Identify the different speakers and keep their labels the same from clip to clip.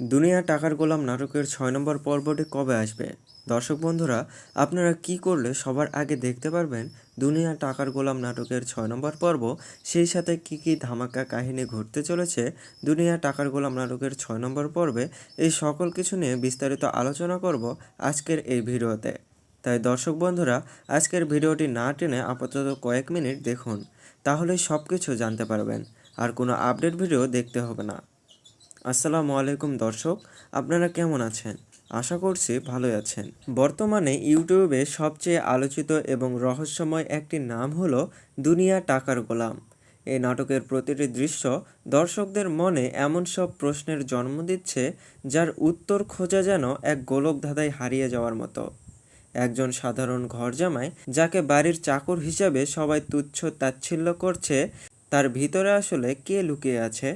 Speaker 1: দুনিয়া টাকার গোলাম নাটকের ৬ নম্বর পর্বটি কবে আসবে? দর্শক বন্ধুরা, আপনারা কি করলে সবার আগে দেখতে পারবেন দুনিয়া টাকার গোলাম নাটকের ৬ নম্বর পর্ব, সেই সাথে কি ধামাকা কাহিনী ঘটতে চলেছে দুনিয়া টাকার গোলাম নাটকের ৬ নম্বর পর্বে, এই সকল কিছু নিয়ে বিস্তারিত আলোচনা করব আজকের এই ভিডিওতে। তাই দর্শক বন্ধুরা, আজকের ভিডিওটি না টেনে আপাতত কয়েক মিনিট দেখুন, তাহলেই সব কিছু জানতে পারবেন, আর কোনো আপডেট ভিডিও দেখতে হবে না। আসসালামু আলাইকুম দর্শক, আপনারা কেমন আছেন? আশা করছি ভালোই আছেন। বর্তমানে ইউটিউবে সবচেয়ে আলোচিত এবং রহস্যময় একটি নাম হলো দুনিয়া টাকার গোলাম। এই নাটকের প্রতিটি দৃশ্য দর্শকদের মনে এমন সব প্রশ্নের জন্ম দিচ্ছে, যার উত্তর খোঁজা যেন এক গোলকধাঁধায় হারিয়ে যাওয়ার মতো। একজন সাধারণ ঘরজামাই, যাকে বাড়ির চাকর হিসাবে সবাই তুচ্ছ তাচ্ছিল্য করছে, তার ভিতরে আসলে কে লুকিয়ে আছে?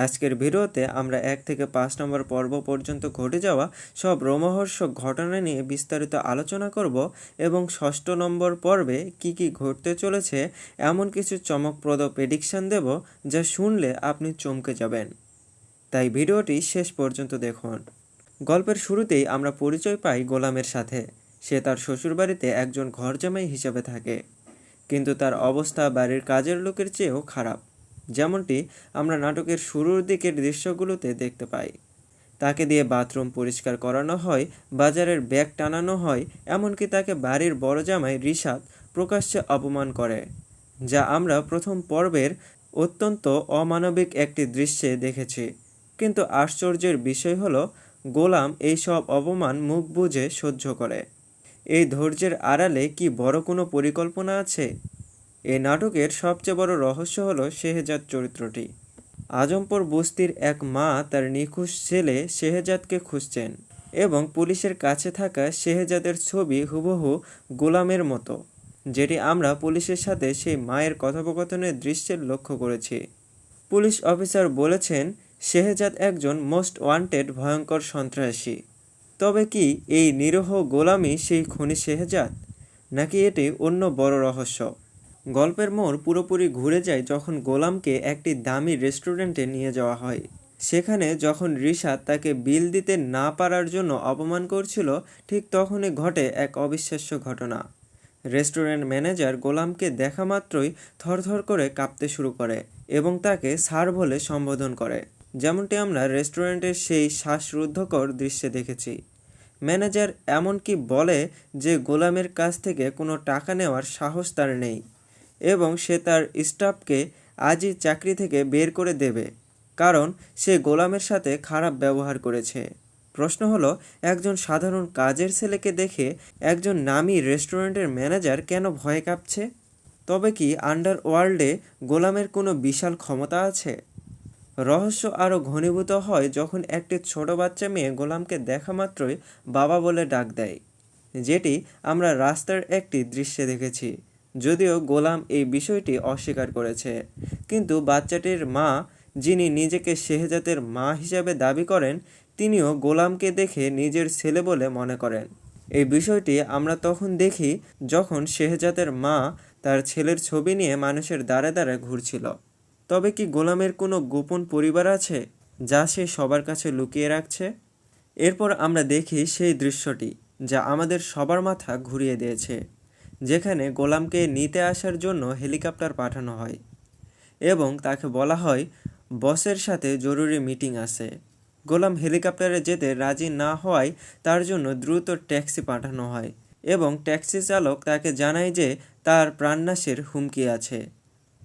Speaker 1: আজকের ভিডিওতে আমরা ১ থেকে ৫ নম্বর পর্ব পর্যন্ত ঘটে যাওয়া সব রোমহর্ষক ঘটনা নিয়ে বিস্তারিত আলোচনা করব এবং ৬ষ্ঠ নম্বর পর্বে কি ঘটতে চলেছে এমন কিছু চমকপ্রদ প্রেডিকশন দেব, যা শুনলে আপনি চমকে যাবেন। তাই ভিডিওটি শেষ পর্যন্ত দেখুন। গল্পের শুরুতেই আমরা পরিচয় পাই গোলামের সাথে। সে তার শ্বশুরবাড়িতে একজন ঘরজামাই হিসেবে থাকে, কিন্তু তার অবস্থা বাড়ির কাজের লোকের চেয়েও খারাপ, যেমনটি আমরা নাটকের শুরুর দিকের দৃশ্যগুলোতে দেখতে পাই। তাকে দিয়ে বাথরুম পরিষ্কার করানো হয়, বাজারের ব্যাগ টানানো হয়, এমনকি তাকে বাড়ির বড় জামাই রিশাদ প্রকাশ্যে অপমান করে, যা আমরা প্রথম পর্বের অত্যন্ত অমানবিক একটি দৃশ্যে দেখেছি। কিন্তু আশ্চর্যের বিষয় হলো, গোলাম এই সব অপমান মুখ বুজে সহ্য করে। এই ধৈর্যের আড়ালে কি বড় কোনো পরিকল্পনা আছে? এই নাটকের সবচেয়ে বড় রহস্য হলো শেহজাদ চরিত্রটি। আজমপুর বস্তির এক মা তার নিখোঁজ ছেলে শেহজাদকে খুঁজছেন, এবং পুলিশের কাছে থাকা শেহজাদের ছবি হুবহু গোলামের মতো, যেটি আমরা পুলিশের সাথে সেই মায়ের কথোপকথনের দৃশ্যে লক্ষ্য করেছি। পুলিশ অফিসার বলেছেন শেহজাদ একজন মোস্ট ওয়ান্টেড ভয়ঙ্কর সন্ত্রাসী। তবে কি এই নিরীহ গোলামই সেই খুনি শেহজাদ, নাকি এটি অন্য বড় রহস্য? গল্পের মোড় পুরোপুরি ঘুরে যায় যখন গোলামকে একটি দামি রেস্টুরেন্টে নিয়ে যাওয়া হয়। সেখানে যখন রিশাদ তাকে বিল দিতে না পারার জন্য অপমান করছিল, ঠিক তখনই ঘটে এক অবিশ্বাস্য ঘটনা। রেস্টুরেন্ট ম্যানেজার গোলামকে দেখা মাত্রই থরথর করে কাঁপতে শুরু করে এবং তাকে স্যার বলে সম্বোধন করে, যেমনটি আমরা রেস্টুরেন্টের সেই শ্বাসরুদ্ধকর দৃশ্যে দেখেছি। ম্যানেজার এমনকি বলে যে গোলামের কাছ থেকে কোনো টাকা নেওয়ার সাহস তার নেই, এবং সে তার স্টাফকে আজই চাকরি থেকে বের করে দেবে, কারণ সে গোলামের সাথে খারাপ ব্যবহার করেছে। প্রশ্ন হলো, একজন সাধারণ কাজের ছেলেকে দেখে একজন নামী রেস্টুরেন্টের ম্যানেজার কেন ভয় কাঁপছে? তবে কি আন্ডারওয়ার্ল্ডে গোলামের কোনো বিশাল ক্ষমতা আছে? রহস্য আরও ঘনীভূত হয় যখন একটি ছোট বাচ্চা মেয়ে গোলামকে দেখা মাত্রই বাবা বলে ডাক দেয়, যেটি আমরা রাস্তার একটি দৃশ্যে দেখেছি। যদিও গোলাম এই বিষয়টি অস্বীকার করেছে, কিন্তু বাচ্চাটির মা, যিনি নিজেকে শেহজাদের মা হিসাবে দাবি করেন, তিনিও গোলামকে দেখে নিজের ছেলে বলে মনে করেন। এই বিষয়টি আমরা তখন দেখি যখন শেহজাদের মা তার ছেলের ছবি নিয়ে মানুষের দ্বারে দ্বারে ঘুরছিল। তবে কি গোলামের কোনো গোপন পরিবার আছে, যা সে সবার কাছে লুকিয়ে রাখছে? এরপর আমরা দেখি সেই দৃশ্যটি যা আমাদের সবার মাথা ঘুরিয়ে দিয়েছে, যেখানে গোলামকে নিতে আসার জন্য হেলিকপ্টার পাঠানো হয় এবং তাকে বলা হয় বসের সাথে জরুরি মিটিং আছে। গোলাম হেলিকপ্টারে যেতে রাজি না হওয়ায় তার জন্য দ্রুত ট্যাক্সি পাঠানো হয়, এবং ট্যাক্সি চালক তাকে জানায় যে তার প্রাণনাশের হুমকি আছে।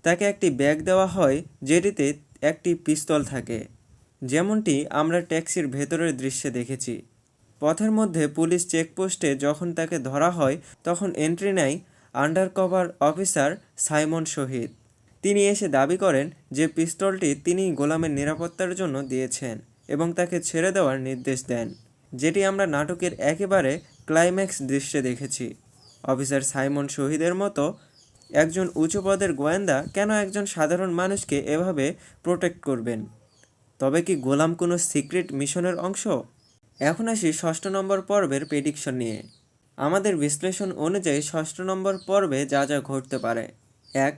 Speaker 1: তাকে একটি ব্যাগ দেওয়া হয় যেটিতে একটি পিস্তল থাকে, যেমনটি আমরা ট্যাক্সির ভেতরের দৃশ্যে দেখেছি। পথের মধ্যে পুলিশ চেকপোস্টে যখন তাকে ধরা হয়, তখন এন্ট্রি নেয় আন্ডারকভার অফিসার সাইমন শহীদ। তিনি এসে দাবি করেন যে পিস্তলটি তিনি গোলামের নিরাপত্তার জন্য দিয়েছেন এবং তাকে ছেড়ে দেওয়ার নির্দেশ দেন, যেটি আমরা নাটকের একেবারে ক্লাইম্যাক্স দৃশ্যে দেখেছি। অফিসার সাইমন শহীদের মতো একজন উঁচু পদের গোয়েন্দা কেন একজন সাধারণ মানুষকে এভাবে প্রোটেক্ট করবেন? তবে কি গোলাম কোনো সিক্রেট মিশনের অংশ? এখন আসি ৬ষ্ঠ নম্বর পর্বের প্রেডিকশন নিয়ে। আমাদের বিশ্লেষণ অনুযায়ী ৬ষ্ঠ নম্বর পর্বে যা যা ঘটতে পারে: ১.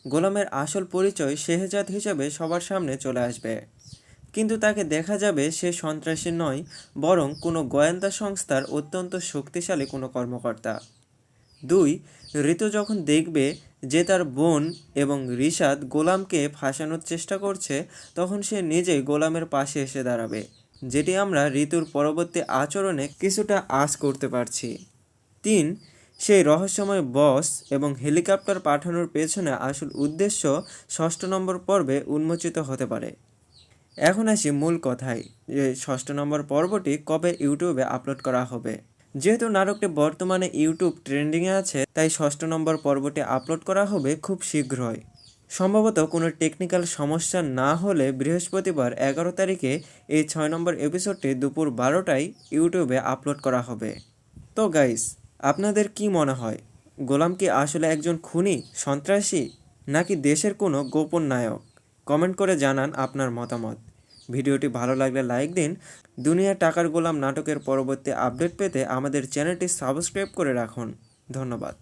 Speaker 1: গোলামের আসল পরিচয় শেহজাদ হিসেবে সবার সামনে চলে আসবে। কিন্তু তাকে দেখা যাবে সে সন্ত্রাসী নয়, বরং কোনো গোয়েন্দা সংস্থার অত্যন্ত শক্তিশালী কোনো কর্মকর্তা। 2. ঋতু যখন দেখবে যে তার বোন এবং রিশাদ গোলামকে ফাঁসানোর চেষ্টা করছে, তখন সে নিজেই গোলামের পাশে এসে দাঁড়াবে, যেটি আমরা ঋতুর পরবর্তী আচরণে কিছুটা আঁচ করতে পারছি। 3. সেই রহস্যময় বস এবং হেলিকপ্টার পাঠানোর পেছনে আসল উদ্দেশ্য 6 নম্বর পর্বে উন্মোচিত হতে পারে। এখন আসি মূল কথায়, যে 6 নম্বর পর্বটি কবে ইউটিউবে আপলোড করা হবে। যেহেতু নাটকটি বর্তমানে ইউটিউব ট্রেন্ডিংয়ে আছে, তাই 6 নম্বর পর্বটি আপলোড করা হবে খুব শীঘ্রই। সম্ভবত কোনো টেকনিক্যাল সমস্যা না হলে বৃহস্পতিবার 11 তারিখে এই 6 নম্বর এপিসোডটি দুপুর 12টায় ইউটিউবে আপলোড করা হবে। তো গাইস, আপনাদের কি মনে হয়, গোলাম কি আসলে একজন খুনি, সন্ত্রাসী, নাকি দেশের কোনো গোপন নায়ক? কমেন্ট করে জানান আপনার মতামত। ভিডিওটি ভালো লাগলে লাইক দিন। দুনিয়া টাকার গোলাম নাটকের পরবর্তী আপডেট পেতে আমাদের চ্যানেলটি সাবস্ক্রাইব করে রাখুন। ধন্যবাদ।